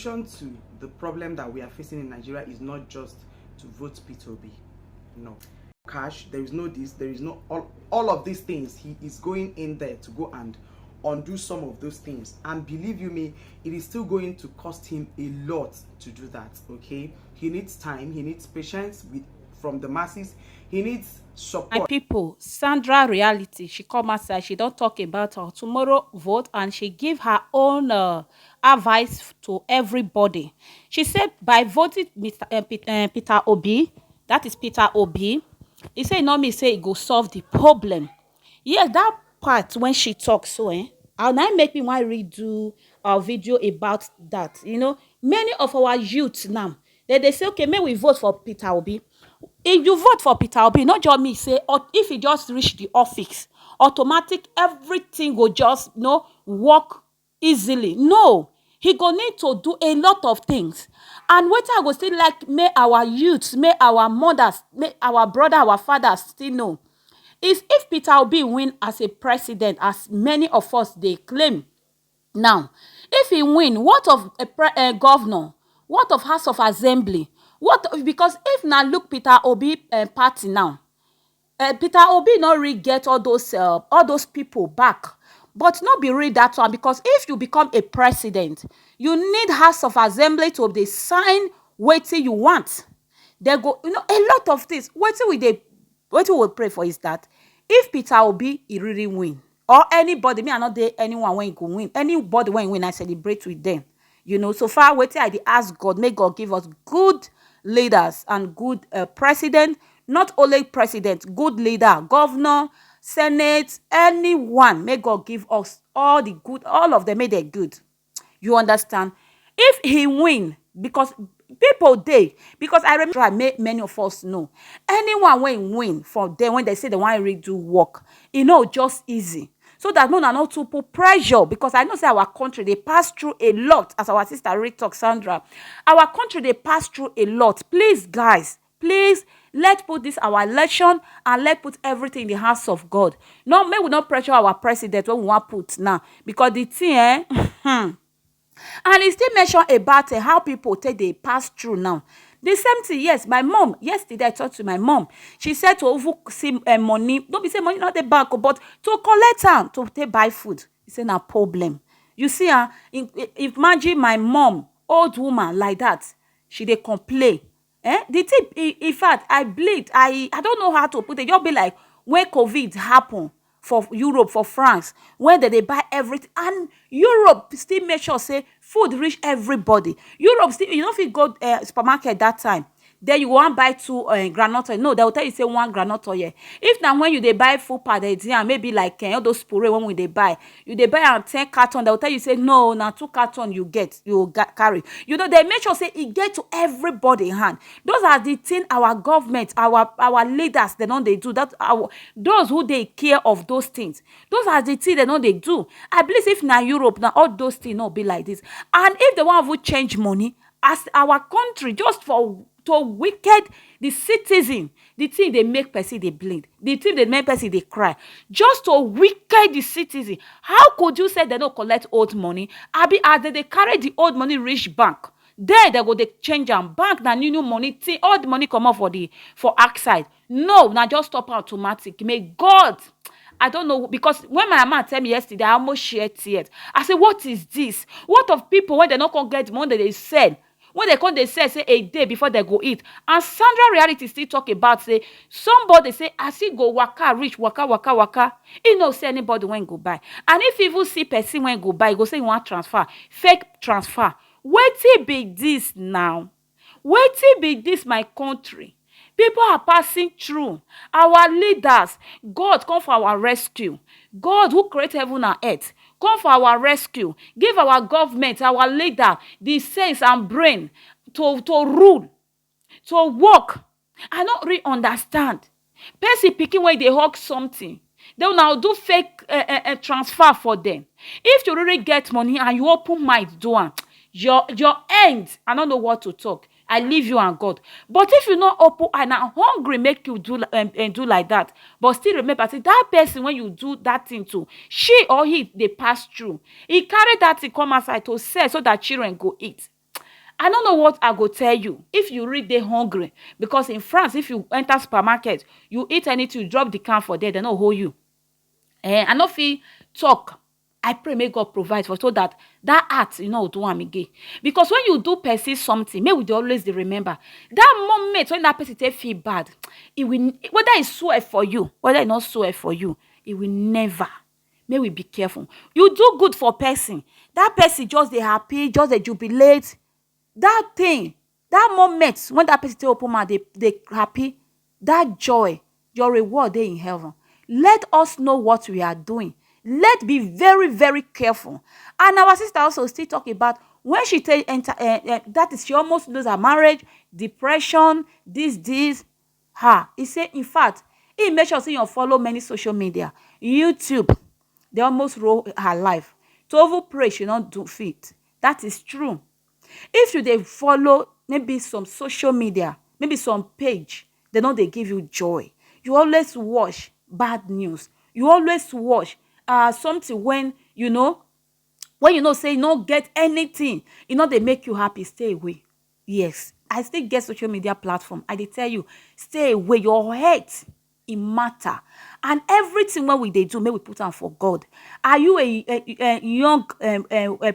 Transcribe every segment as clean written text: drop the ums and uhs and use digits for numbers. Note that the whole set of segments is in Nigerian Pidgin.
solution to the problem that we are facing in Nigeria is not just to vote Peter Obi. No. Cash, there is no this, there is no all of these things. He is going in there to go and undo some of those things, and believe you me, it is still going to cost him a lot to do that. Okay, he needs time, he needs patience from the masses, he needs support. My people, Sandra Reality, she come outside, she don't talk about her tomorrow vote, and she give her own advice to everybody. She said by voting Peter Obi, that is Peter Obi, he say no me say it go solve the problem. Yes, that part when she talks so and I make me want redo our video about that. You know, many of our youths now, they say, okay, may we vote for Peter Obi. If you vote for Peter Obi, not just me say, or if he just reach the office, automatic everything will just work easily. No, he go need to do a lot of things. And what I go still like, may our youths, may our mothers, may our brother, our fathers still know is if Peter Obi win as a president, as many of us they claim. Now, if he win, what of a governor? What of House of Assembly? What, because if now look Peter Obi party now, Peter Obi not really get all those people back, but not be read that one, because if you become a president, you need House of Assembly to dey sign wetin you want. They go, a lot of things. Wetin we pray for is that if Peter Obi he really win, or anybody, me I not dey anyone when he go win, anybody when he win, I celebrate with them. So far wetin I dey ask God, may God give us good leaders and good president, not only president, good leader, governor, senate, anyone. May God give us all the good, all of them, may they good. You understand? If he win, because people because I remember many of us know, anyone when win for them, when they say they want to redo work, just easy. So that not to put pressure, because I know say our country, they pass through a lot, as our sister Rick talk, Sandra. Our country, they pass through a lot. Please, guys, please, let's put this our election, and let's put everything in the hands of God. No, may we not pressure our president when we want put now, because the thing, and he still mention about how people take they pass through now. The same thing, yes, my mom, yesterday I talked to my mom. She said to see money, don't be say money not the bank, but to collect her, to take buy food. It's a problem. You see, if imagine my mom, old woman like that, she they complain. The tip, in fact, I bleed. I don't know how to put it. You'll be like, when COVID happened, for Europe, for France, when they buy everything, and Europe still make sure say food reach everybody. Europe still, if you go supermarket that time, then you want buy 2 granola oil. No, they will tell you say 1 granola oil. If now when you buy full powder, maybe like all those puree when they buy, you buy and 10 carton, they will tell you say no, now 2 carton you carry. They make sure say it get to everybody in hand. Those are the things our government, our leaders, they do that. Those who they care of those things, those are the things they do. I believe if now Europe, now all those things not be like this. And if they want to change money, as our country, just to wicked the citizen, the thing they make person they bleed, the thing they make person they cry, just to wicked the citizen. How could you say they don't collect old money? As they carry the old money reach bank, there they go they change and bank na new money, all the money come out for outside. No, now just stop automatic. May God, I don't know, because when my mama tell me yesterday, I almost shed tears. I said, what is this? What of people when they not gonna get money they said? When they come, they say a day before they go eat. And Sandra Reality still talk about, say, somebody say, as he go waka, reach, waka. He no say anybody when go buy. And if you see person when go buy, he go say you want transfer. Fake transfer. Wetin be this now? Wetin be this my country? People are passing through. Our leaders, God come for our rescue. God who created heaven and earth, come for our rescue. Give our government, our leader, the sense and brain to rule, to work. I don't really understand. Person picking when they hawk something, they will now do fake transfer for them. If you really get money and you open mind, do one. Your end, I don't know what to talk. I leave you and God. But if you not open and are hungry, make you do like that. But still remember, see, that person when you do that thing to, she or he they pass through. He carry that thing come outside to sell so that children go eat. I don't know what I go tell you if you read dey hungry, because in France, if you enter supermarket, you eat anything, you drop the can for there, they no hold you. I no fit talk. I pray make God provide for, so that that heart, do am again. Because when you do person something, may we dey always dey remember that moment when that person take feel bad. It will, whether e swear for you, whether e not swear for you, it will never. May we be careful. You do good for person, that person just dey happy, just dey jubilate. That thing, that moment when that person take open mouth, they happy, that joy, your reward dey in heaven. Let us know what we are doing. Let's be very, very careful. And our sister also still talk about when she enter, that is, she almost lose her marriage, depression, this. He say, in fact, he make sure say you follow many social media, YouTube. They almost roll her life. To even pray, she not do fit. That is true. If you dey follow maybe some social media, maybe some page, they know they give you joy. You always watch bad news. You always watch something when say you no get anything, they make you happy. Stay away. Yes, I still get social media platform. I dey tell you, stay away. Your head, it matter. And everything when we dey do, may we put on for God. Are you a young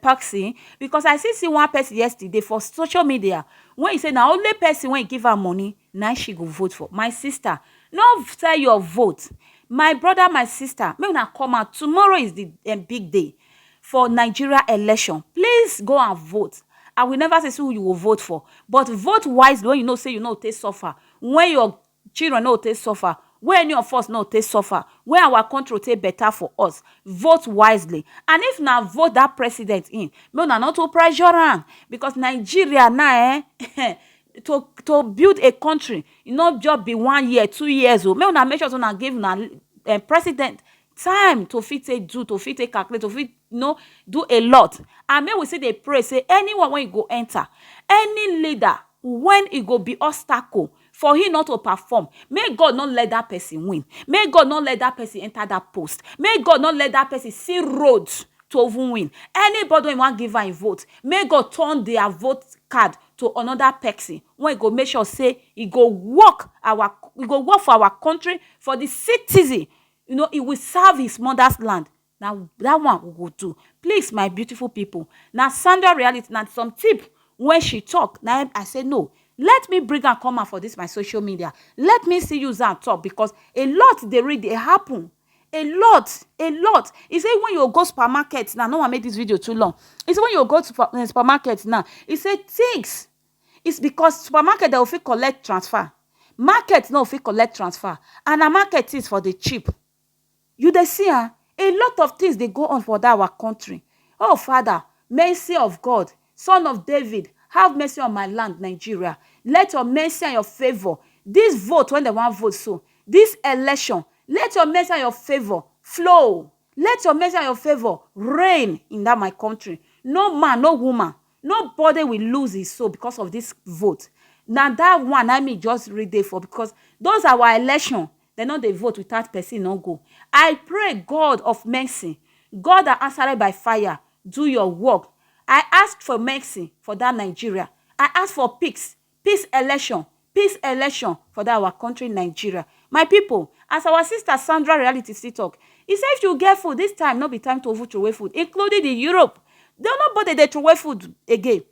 person? Because I see one person yesterday for social media, when he say na only person when he give her money, now she go vote for. My sister, no tell your vote. My brother, my sister, may una come out. Tomorrow is the big day for Nigeria election. Please go and vote. I will never say who you will vote for, but vote wisely. When say take suffer, when your children take suffer, when any of us take suffer, when our country take better for us, vote wisely. And if now vote that president in, may una not to pressure am, because Nigeria now to build a country, not just be 1 year, 2 years old. May una make sure una give una president time to fit calculate, to fit do a lot. And may we say they pray, say anyone when you go enter, any leader when it go be obstacle for him not to perform, may God not let that person win. May God not let that person enter that post. May God not let that person see roads to even win. Anybody when want give her a vote, may God turn their vote card to another person when he go make sure say he go work for our country, for the citizen. He will serve his mother's land. Now that one we go do. Please, my beautiful people. Now Sandra reality, now some tip when she talk. Now I say no. Let me bring and come out for this my social media. Let me see you and talk, because a lot they read, they happen. A lot. He say when you go supermarket now, no one made this video too long. He say when you go to supermarket now, he said things. It's because supermarket they will fit collect transfer. Market no fit collect transfer. And a market is for the cheap. You dey see a lot of things they go on for that our country. Oh Father, mercy of God, Son of David, have mercy on my land, Nigeria. Let your mercy and your favor, this vote when they want vote, so this election, let your mercy and your favor flow. Let your mercy and your favor reign in that my country. No man, no woman, nobody will lose his soul because of this vote. Now that one I mean just read it for, because those are our election. They know they vote without person no go. I pray God of mercy, God that answered by fire, do your work. I ask for mercy for that Nigeria. I ask for peace election for that our country Nigeria. My people, as our sister Sandra reality still talk, he said if you get food this time, not be time to throw away food, including the Europe. They nobody they throw away food again.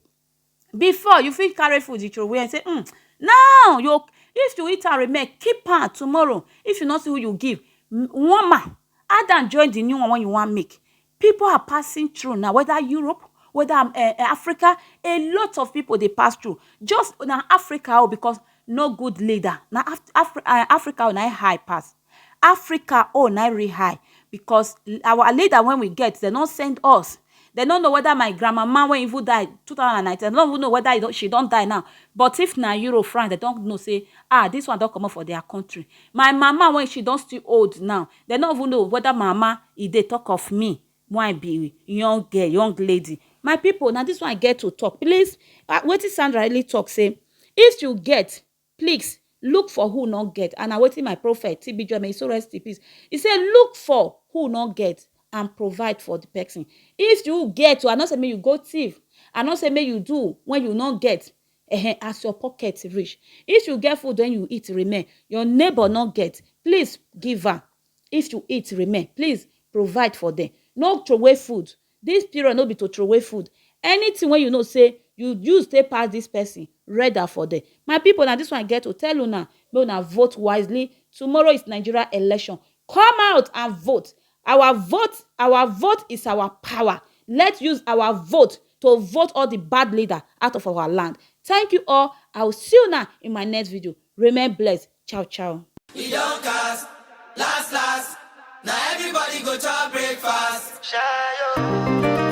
Before you fit carry food you throw away and say now if you eat and remain, keep am tomorrow. If you not see who you give, one man add and join the new one when you want make. People are passing through now, whether Europe, whether Africa. A lot of people they pass through. Just now Africa, because no good leader. Now Africa on high pass. Africa on very high, because our leader when we get, they don't send us. They don't know whether my grandmama when even died 2019. They don't even know whether she don't die now. But if na Euro France, they don't know say this one don't come up for their country. My mama when she don't still old now, they don't even know whether mama they talk of me when I be young girl, young lady. My people, now this one I get to talk. Please, what is Sandra really talk say? If you get, please look for who not get. And I waiting my prophet TB Joy, may so rest in peace. He said, look for who not get and provide for the person. If you get to, I not say me you go thief. I not say make you do when you not get as your pocket reach. If you get food when you eat remain, your neighbor not get, please give her. If you eat remain, please provide for them. No throw away food. This period no be to throw away food. Anything when you know say you use take pass this person, rather for them. My people, now this one I get to tell you now, make una vote wisely. Tomorrow is Nigeria election. Come out and vote. Our vote is our power. Let's use our vote to vote all the bad leader out of our land. Thank you all. I will see you now in my next video. Remain blessed. Ciao, ciao. We don't cast, last. Now everybody go to breakfast. Shayo.